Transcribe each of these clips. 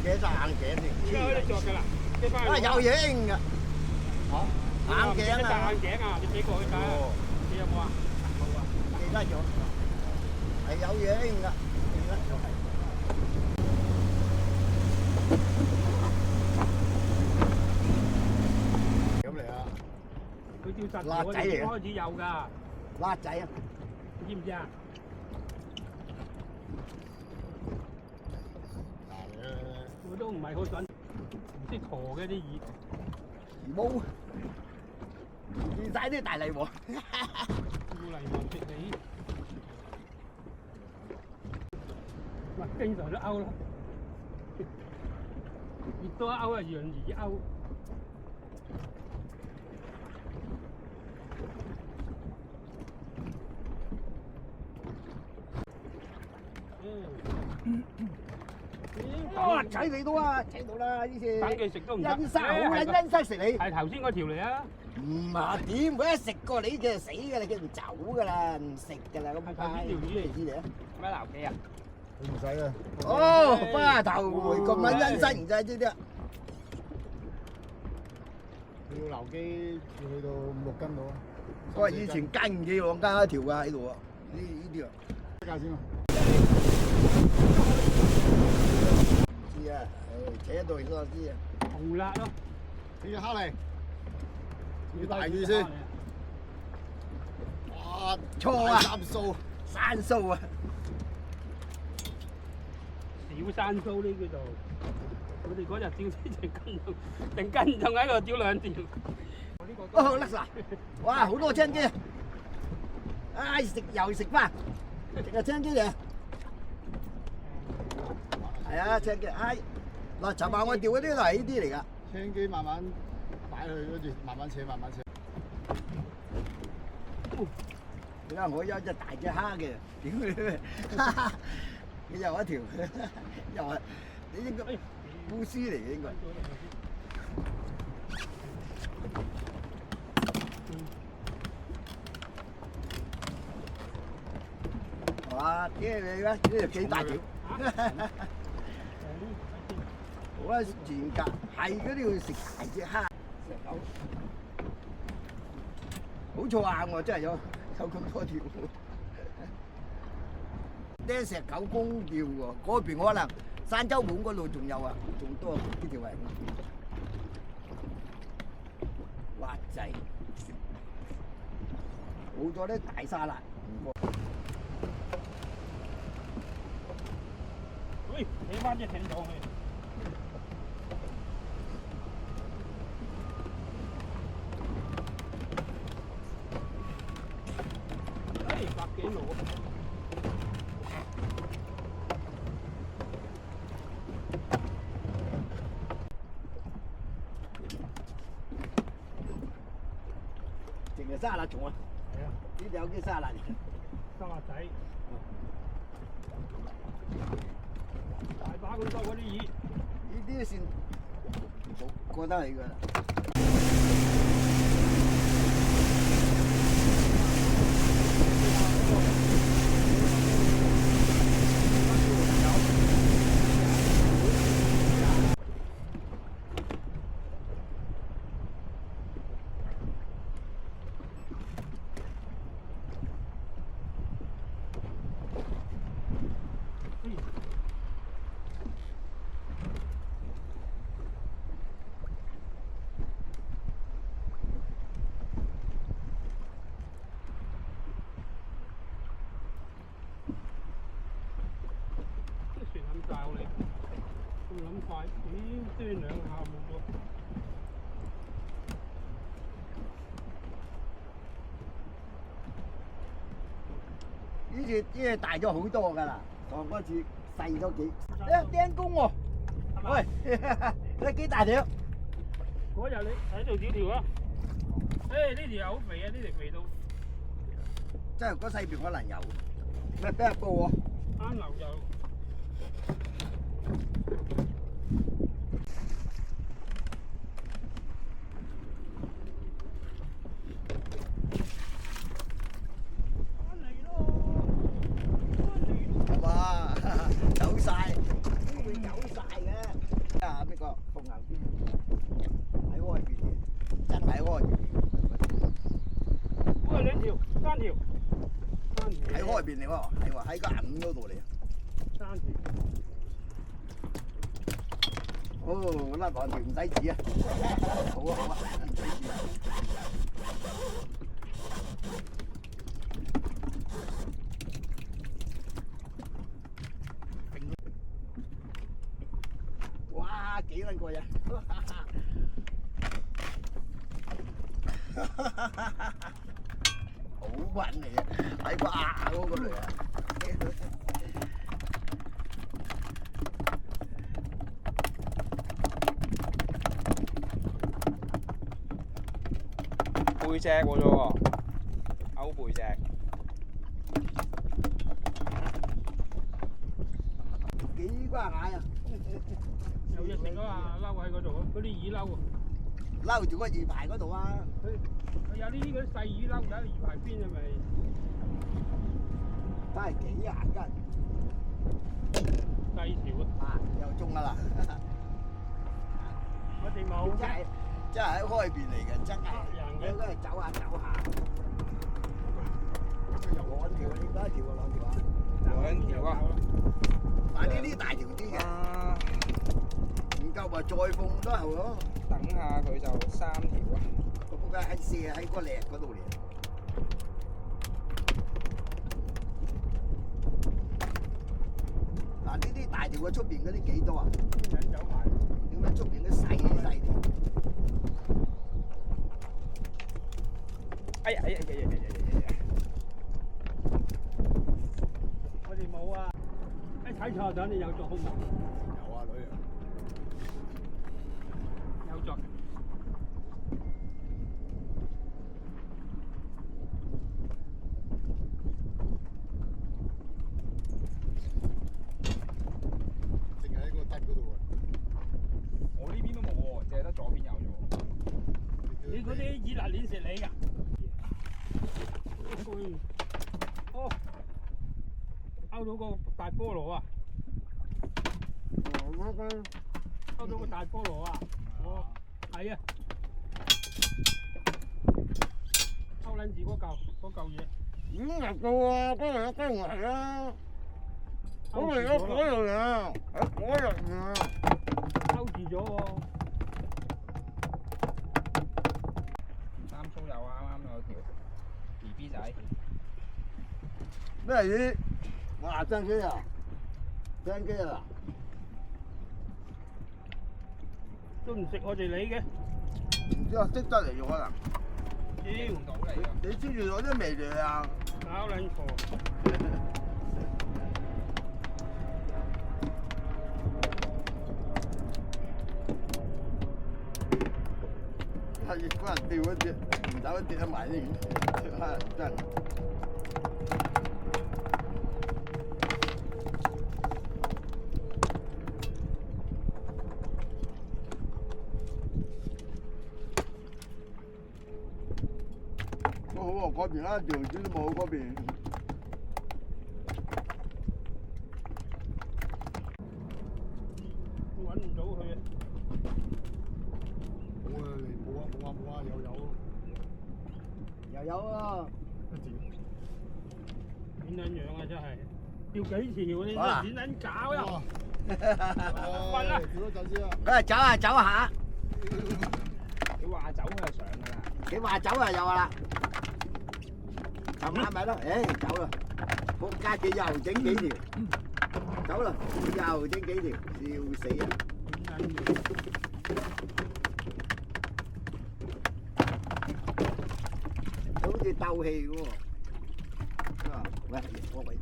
頸就硬頸嚟。而家可以着㗎啦，即翻去。有嘢㗎。嚇？硬頸啊！啊！硬頸啊！你俾過去睇下，你有冇啊？冇啊。記得咗，係有嘢㗎。記得咗係。咁嚟啊！佢叫實辣仔嚟嘅開始有㗎，辣仔啊！知唔知啊？我都唔係好想，唔識陀嘅啲魚。冇，見晒啲大泥王。叫嚟王食你，咪經常都勾咯，越多勾啊，越容易勾。哇！睇你到啊，睇到啦呢次。等佢食都唔得。恩生好撚恩生食你。係頭先嗰條嚟啊！唔係點？佢一食過你就死㗎啦，佢唔走㗎啦，唔食㗎啦咁快。係頭先條魚嚟嚟啊！咩撈機啊？你唔使啊。哦，花頭回咁撚恩生，唔使知啲啊！要留機要去到5、6斤到啊。我話以前斤幾兩斤一條㗎喺度啊！呢啲啊。價先啊。知啊，誒扯到多啲啊。紅辣咯。你要蝦嚟，要大魚先。哇！錯啊！三數，山蘇啊！小山蘇呢叫做，我哋嗰日釣呢隻斤重，定斤重喺度釣兩條。哦，甩晒！哇，好多青椒！唉，食又食翻，食個青椒嚟。係啊，青椒，唉，嗱，尋晚我釣嗰啲都係呢啲嚟㗎。青機慢慢擺去，跟住慢慢扯，慢慢扯。你睇我有隻大隻蝦嘅，屌你！你又一條，又係你應該烏絲嚟嘅應該。哇！屌你咩？呢條幾大條？好啊，賤格，係嗰啲要食大隻蝦。石狗，好錯硬喎，真係有咁多條。啲石狗公釣喎，嗰邊可能山洲門嗰度仲有啊，仲多呢條係。滑仔，冇咗啲大沙辣。喂，你翻隻艇上去。100幾路啊！淨係沙辣蟲啊！係啊，呢度有啲沙辣嚟嘅。沙辣仔，大把咁多嗰啲魚。呢啲算過得嚟㗎啦。教你，咁諗快，端兩下冇咗。呢次大咗好多㗎啦，上嗰次細咗幾。釘公喎，喂，你幾大條？嗰日你喺度幾條啊？誒呢條好肥啊！呢條肥到，真係嗰細條可能有，咩比較高喎？啱流就。哇，走晒，都會走晒嘅。邊嚟喎，係喎，喺個銀嗰度嚟。三條。哦，甩兩條唔使紙啊！好啊好啊，唔使紙啊！哇，幾撚過癮！好穩嚟嘅，喺個牙嗰個嚟啊！背脊喎啫喎，勾背脊。幾瓜蟹啊！有嘢食啊嘛，嬲喺嗰度，嗰啲魚嬲啊！撈住個魚排嗰度啊！有啲嗰啲細魚嬲喺魚排邊係咪？真係幾廿斤細條啊！啊！又中啦！我哋冇真係喺開邊嚟嘅，真係應該係走下走下。兩條，應該一條啊，兩條啊。兩條啊！但呢啲大條啲嘅，唔夠咪再放都係咯。等下佢就三條啊！個仆街喺射喺個脷嗰度嚟。嗱呢啲大條嘅出邊嗰啲幾多啊？人走埋。點解出邊啲細條？哎呀哎呀哎呀哎呀哎呀！我哋冇啊！一睇錯咗，你有做好冇？有啊，女啊。有做。淨係喺個得嗰度啊！我呢邊都冇喎，淨係得左邊有啫喎。你嗰啲熱辣鏈食你㗎？哦，勾到個大菠蘿啊！勾到個大菠蘿啊！哦，係啊，勾撚住嗰嚿嘢。入到啊，嗰度有雞雲啦，嗰度有嗰度啊，喺嗰度啊。勾住咗喎。三叔有啊，啱啱有條 BB 仔。咩魚？哇！真機啊！真機啊！都唔食我哋你嘅。唔知啊，識得嚟用可能。屌，唔到嚟㗎。你知住攞啲味嚟啊？搞撚錯。係嗰人釣嗰隻，唔走跌得埋啲魚，真係。都好喎，嗰邊啦，條魚都冇嗰邊。揾唔到佢啊！冇啊，冇啊，又有啊！點撚樣啊！真係釣幾條你好啦點撚搞呀？哇！瞓啦跳多陣先啊！佢係走下走下，你話走佢就上㗎啦。你話走啊有啦，就啱咪咯，誒走啦，仆街佢又整幾條，走啦，又整幾條，笑死人！點撚樣？好似鬥氣喎。喂，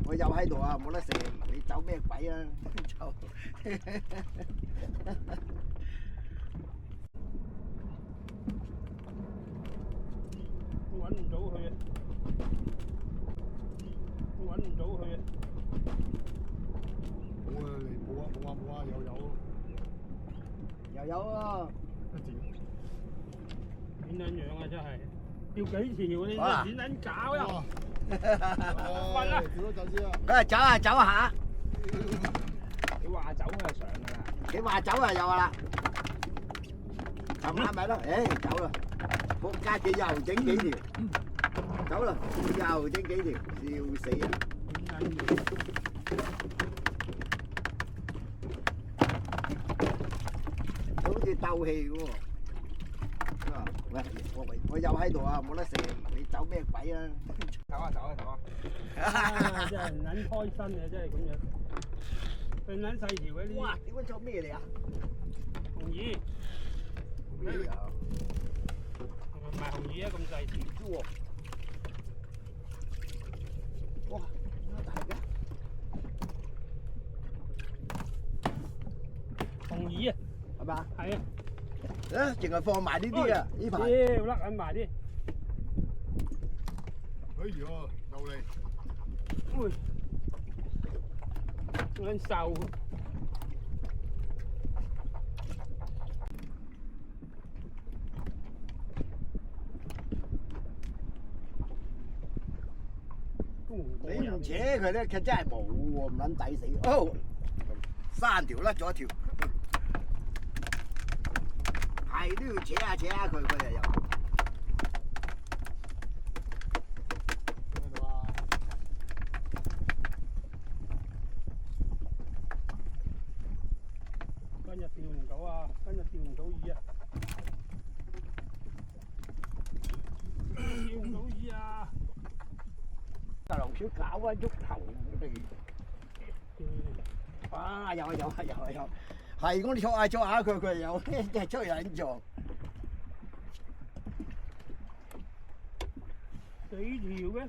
我又喺度啊，冇得食，你走咩鬼啊？走！揾唔到佢啊！揾唔到佢啊！冇啊，又有啊！點撚樣啊！真係釣幾條你好啦點撚搞呀？哇！瞓啦跳多陣先啊！佢係走下走下，你話走佢就上㗎啦。你話走啊有啦，就啱咪咯，走啦，仆街佢又整幾條，走啦，又整幾條，笑死人！好似鬥氣嘅喎。喂，我又喺度啊，冇得食，你走咩鬼啊？走啊走啊走啊！真係唔撚開心嘅，真係咁樣。咁撚細條嘅呢哇！點解做咩嚟啊？紅魚，咩啊？唔係紅魚啊，咁細條啫喎。哇！咁大嘅？紅魚啊，係嘛？係啊。淨係放埋呢啲啊！呢排。屌，甩緊埋啲。哎呀，又嚟！喂，撚瘦。你唔扯佢咧，佢真係冇喎，唔撚抵死。哦，3條甩咗一條，係都要扯下佢，佢又。今日釣唔到啊！今日釣唔到魚啊！釣唔到魚啊！大龍小搞啊，喐頭佢哋。啊！有，係我哋捉下佢又真係出人做。4條嘅，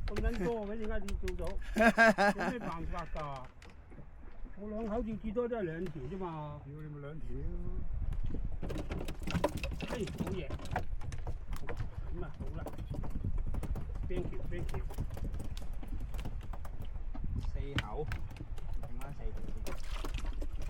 咁撚多嘅，點解你做到？有咩辦法㗎？我兩口釣至多都係2條啫嘛。屌你咪2條。嘿，好嘢！咁啊，好啦，thank you。4口，剩翻4條先。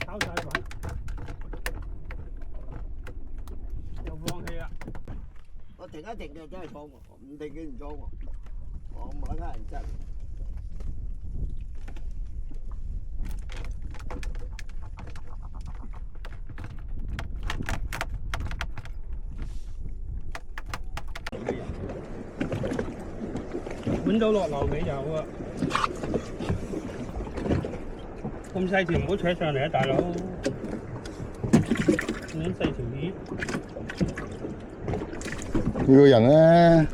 炒晒粉，又放棄啦。我停一停嘅真係錯喎，唔停嘅唔錯喎。我唔係呃人真。揾到落樓尾有啊！咁細條唔好扯上嚟啊，大佬！咁細條魚，呢個人咧，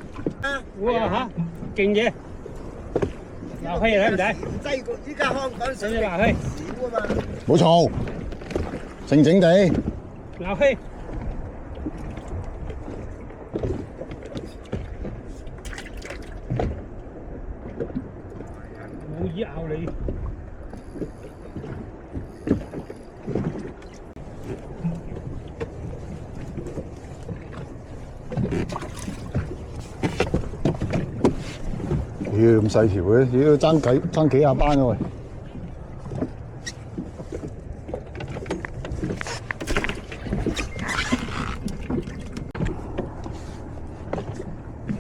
哇嚇，勁嘢！鬧氣睇唔睇？低過依家香港水睇鬧氣，少啊嘛。冇嘈，靜靜地。鬧氣！冇魚咬你。妖咁細條嘅，妖爭幾廿班喎。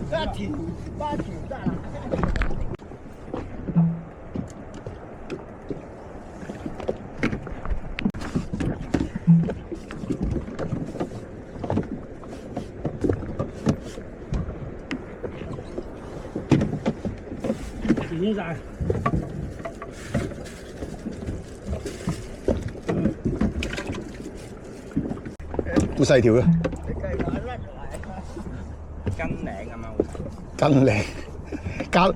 一條8條得啦。剪晒。都細條嘅。你計埋甩斤領咁樣會斤領，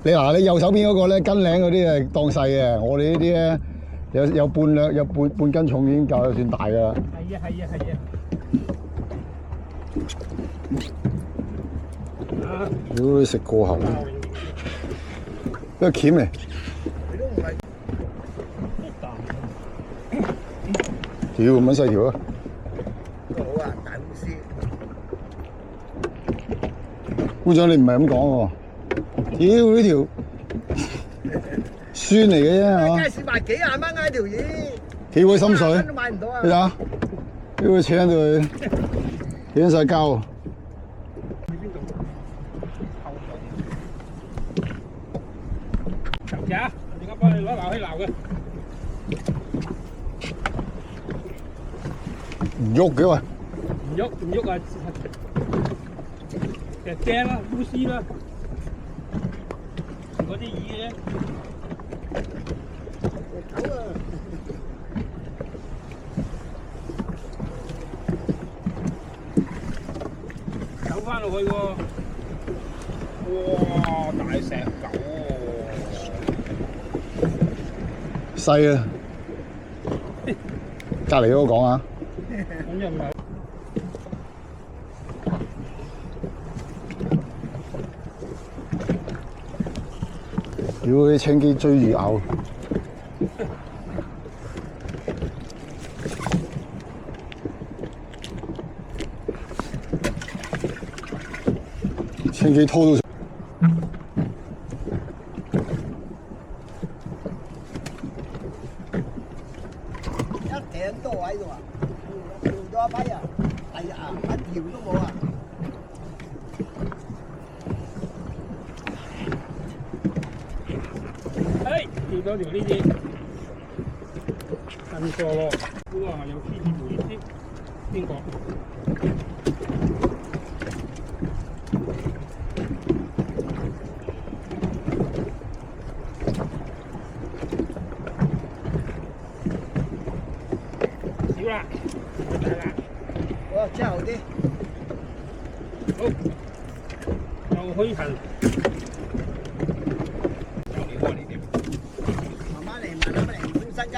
你嗱你右手邊嗰個咧斤領嗰啲係當細嘅，我哋呢啲咧有半兩有半斤重已經夠算大㗎啦。係啊！如果你食過喉，呢個鉗嚟。你都唔係。屌咁撚細條啊！都好啊，大烏絲。會長你唔係咁講喎，屌呢條酸嚟嘅啫嚇，街市賣幾廿蚊啊條魚，幾鬼心水，蚊都買唔到啊！你睇下，屌佢扯喺度，起晒膠。去邊度？陣啊，而家幫你攞鬧氣鬧嘅。唔喐嘅喂，唔喐啊！就釘啦，烏絲啦，嗰啲魚咧。走翻落去喎！哇！大石狗喎，細啊！隔離嗰個講啊，咁又唔係。屌啲青機追住咬，青機拖到。一艇多喺度啊，釣咗一批啊，第日啊一條都冇啊。釣到條呢啲新貨咯，哇！有獅子梅先，邊個？少啦，大啦，我之後啲，好，又虛痕。慢慢嚟，慢慢嚟，唔好失根。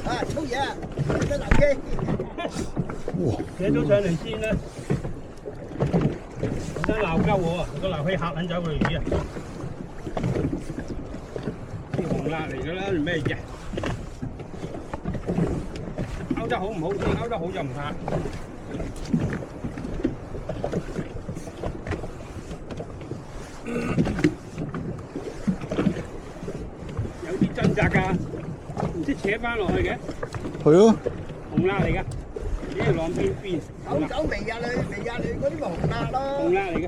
啊，粗嘢啊，有得留機。哇！扯咗上嚟先啦，真鬧鳩我啊！個鬧氣嚇撚走個魚啊！啲紅辣嚟㗎啦，咩嘢？勾得好唔好先？勾得好就唔怕。有啲掙扎㗎，唔識扯翻落去嘅。係咯，紅辣嚟㗎，呢浪邊。走走未入去嗰啲咪紅辣咯。紅辣嚟嘅，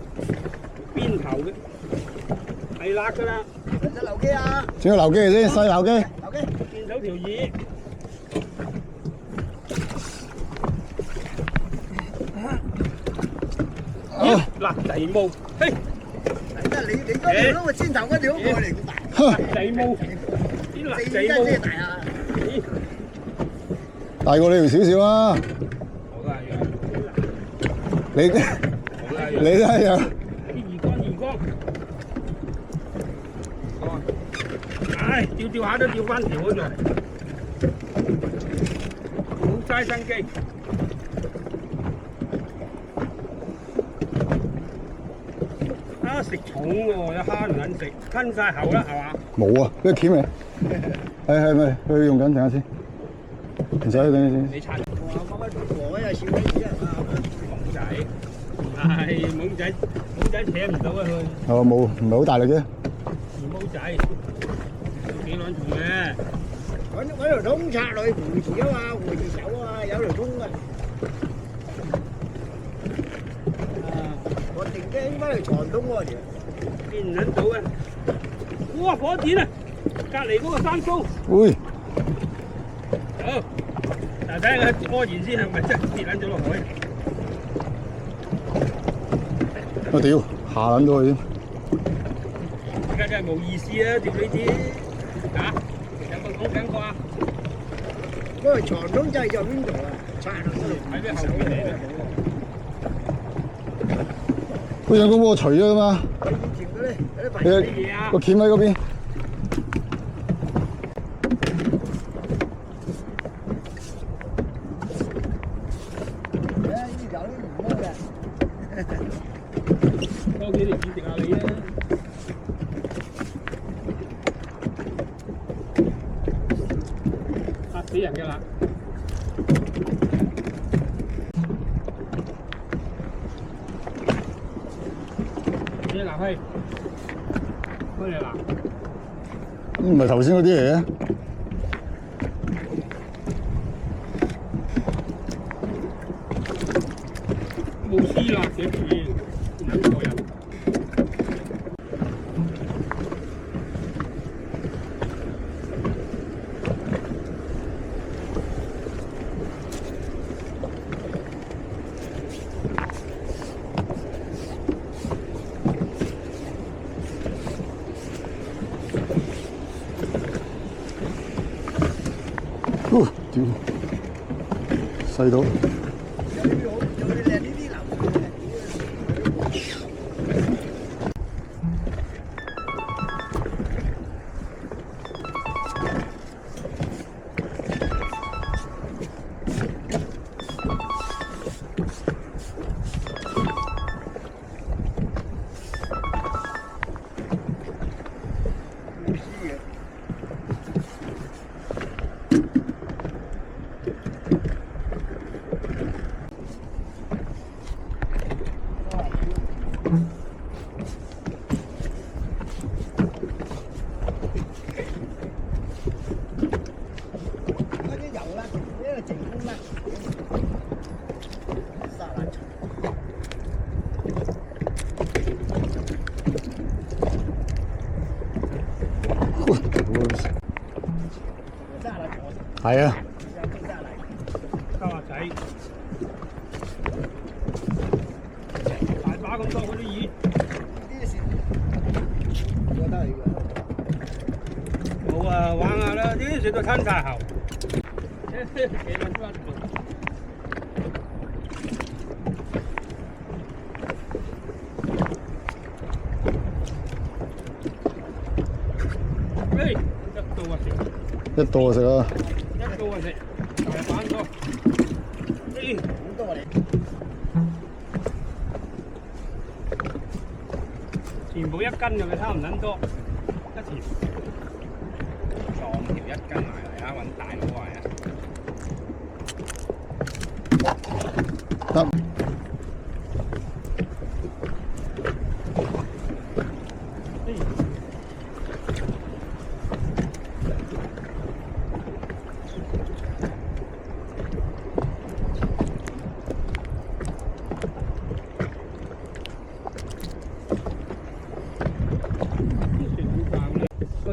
邊頭嘅，係辣㗎啦。有得留機啊！整個流機嚟先，細流機。留機。見到條魚。辣地毛，嘿，你嗰條都會先頭嗰條過嚟咁大。辣地毛，啲辣四地毛斤先大啊！咦，大過你條少少啊！我都係一樣，你我都係一樣。你都係啊！啲魚缸，唉，釣下都釣翻條嗰度，好嘥心機。食重喎，有蝦唔撚食，吞晒口啦，係嘛？冇啊，俾個鉗嚟。係咪？佢用緊，等下先。唔使，等陣先。你擦哇！乜乜和又少啲啫啊！懵仔，係懵仔扯唔到啊佢。哦，冇，唔係好大力啫。毛仔，幾兩重嘅？揾條通插落去扶住啊嘛，扶住手啊嘛，有條通㗎。我定驚翻條長通喎條。見唔撚到啊！哇！火箭啊！隔離嗰個山峰。喂，好，嗱睇下佢屙完先係咪真係跌撚咗落海？我屌，下撚到佢添。而家真係冇意思啊！釣呢啲嚇，有冇講緊過啊？嗰個長通掣在邊度啊？插落嗰度。喺咩後邊嚟咧？佢上高幫我除咗嘛？以前嗰啲啲你嘢啊個！鉗喺嗰邊。呢條都唔撈嘅。多幾條魚食下你啊！嚇死人㗎啦！你嗱去，開嚟啦！唔係頭先嗰啲嚟嘅。冇絲辣嘅片，兩個人。屌，細到係啊，沙律仔，大把咁多嗰啲魚，冇啊，玩下啦，啲船都吞晒喉。幾蚊分？哎，一到啊食，一到就食啦。一到啊食，大板多。哎，好多嚟。全部1斤嘅咪差唔撚多，一條。撞條1斤埋嚟啊！揾大佬嚟啊！得。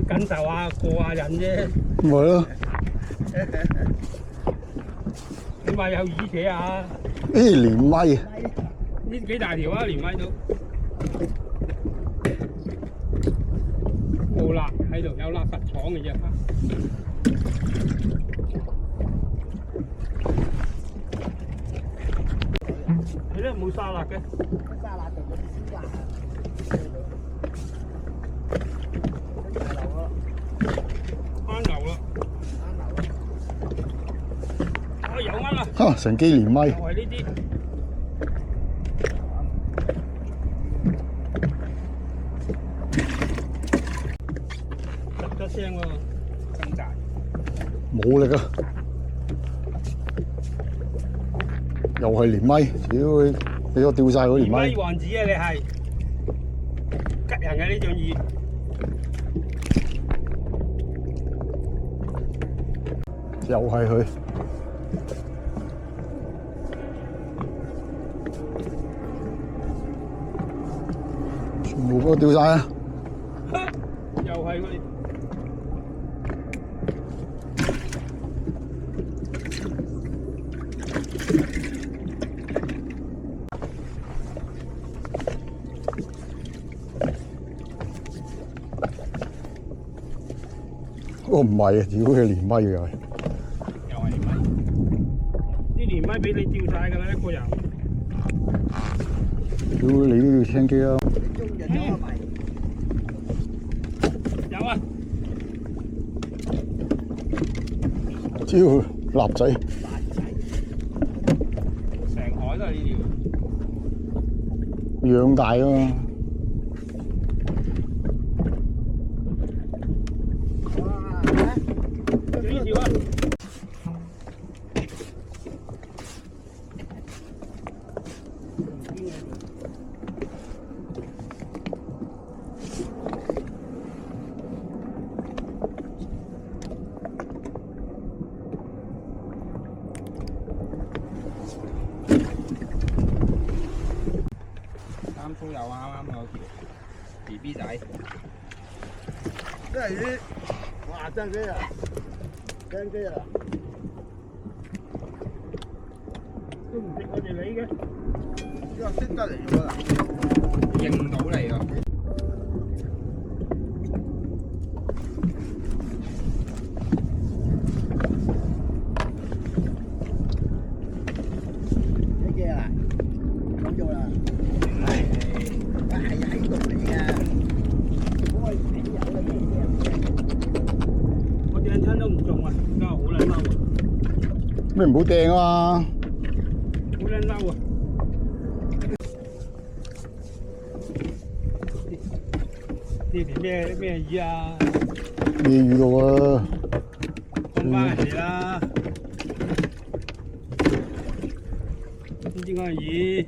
感受下過下癮啫。咪咯，你話有魚扯啊？誒連咪，呢幾大條啊，連米都冇辣喺度，有辣實闖嘅啫。係咧，冇沙辣嘅。沙辣就嗰啲燒辣。翻流啦！啊，有乜啦？嚇成機連咪，就係呢啲。突聲喎，咁大。冇力啊！又係連咪，屌你俾我掉晒嗰連咪連。王子啊，你係吉人嘅呢種魚。又係佢，全部俾我掉晒啊！又係佢。哦唔係啊，屌佢連咪又係。啲連咪俾你吊晒㗎啦，一個人。屌你都要聽機啦！有啊，屌臘仔，成海都係呢養大啊嘛！幾條啊？啱粗有啊！啱有條 BB 仔，真係啲，哇真機啊！真機啊！都唔識我哋理嘅。呢個識得嚟㗎啦。認到你喎。重啊，而家好撚嬲啊，你唔好掟啊嘛！好撚嬲啊！呢條咩魚啊？咩魚路啊？放翻人哋啦！呢啲我係魚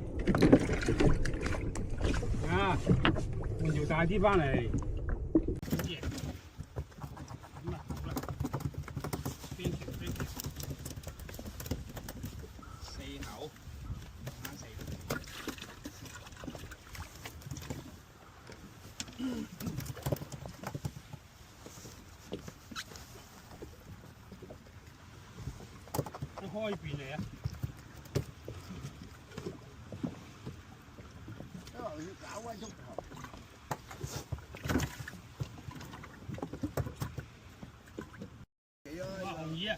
啊，換條大啲翻嚟。咁啊，好啦，邊條？四口，啱四。開邊嚟啊！搞威足頭。哇，紅魚啊！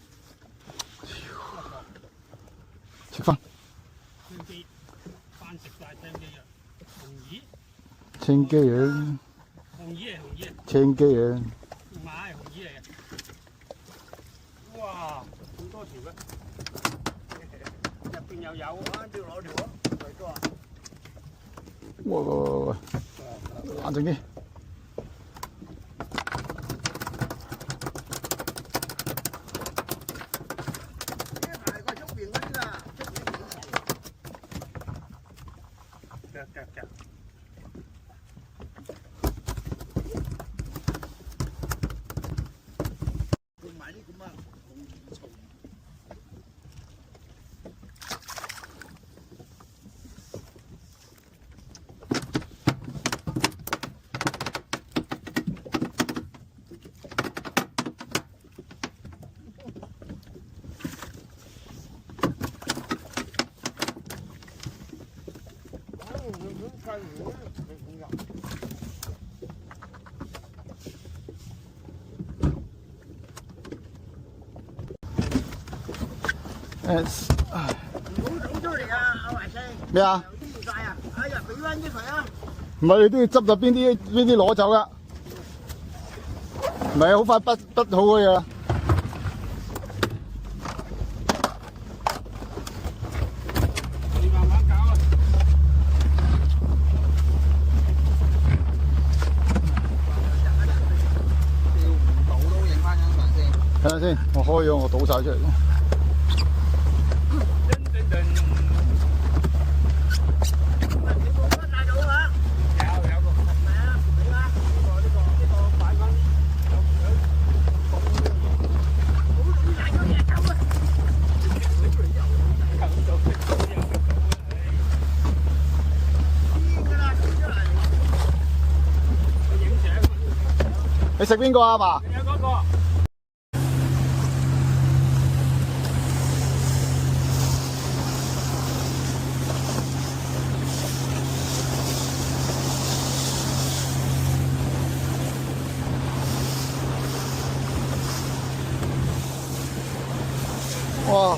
食翻青機，翻食晒青機啊！紅魚，青機啊！紅魚，青機啊！唔係紅魚嚟嘅。哇，咁多條嘅，入邊又有啊！要攞條啊，最多啊！喂，冷靜啲。夾。同埋啲咁啊紅蟲。唔好走出嚟啊！阿華四咩啊？油煙晒啊！哎呀，俾翻啲佢啊！唔係你都要執咗邊啲攞走噶，唔係好快不好嘅嘢。你慢慢搞啊！釣唔到都影翻張相先。睇下先，我開咗我倒晒出嚟。你食邊個啊，阿爸？有嗰個。哇！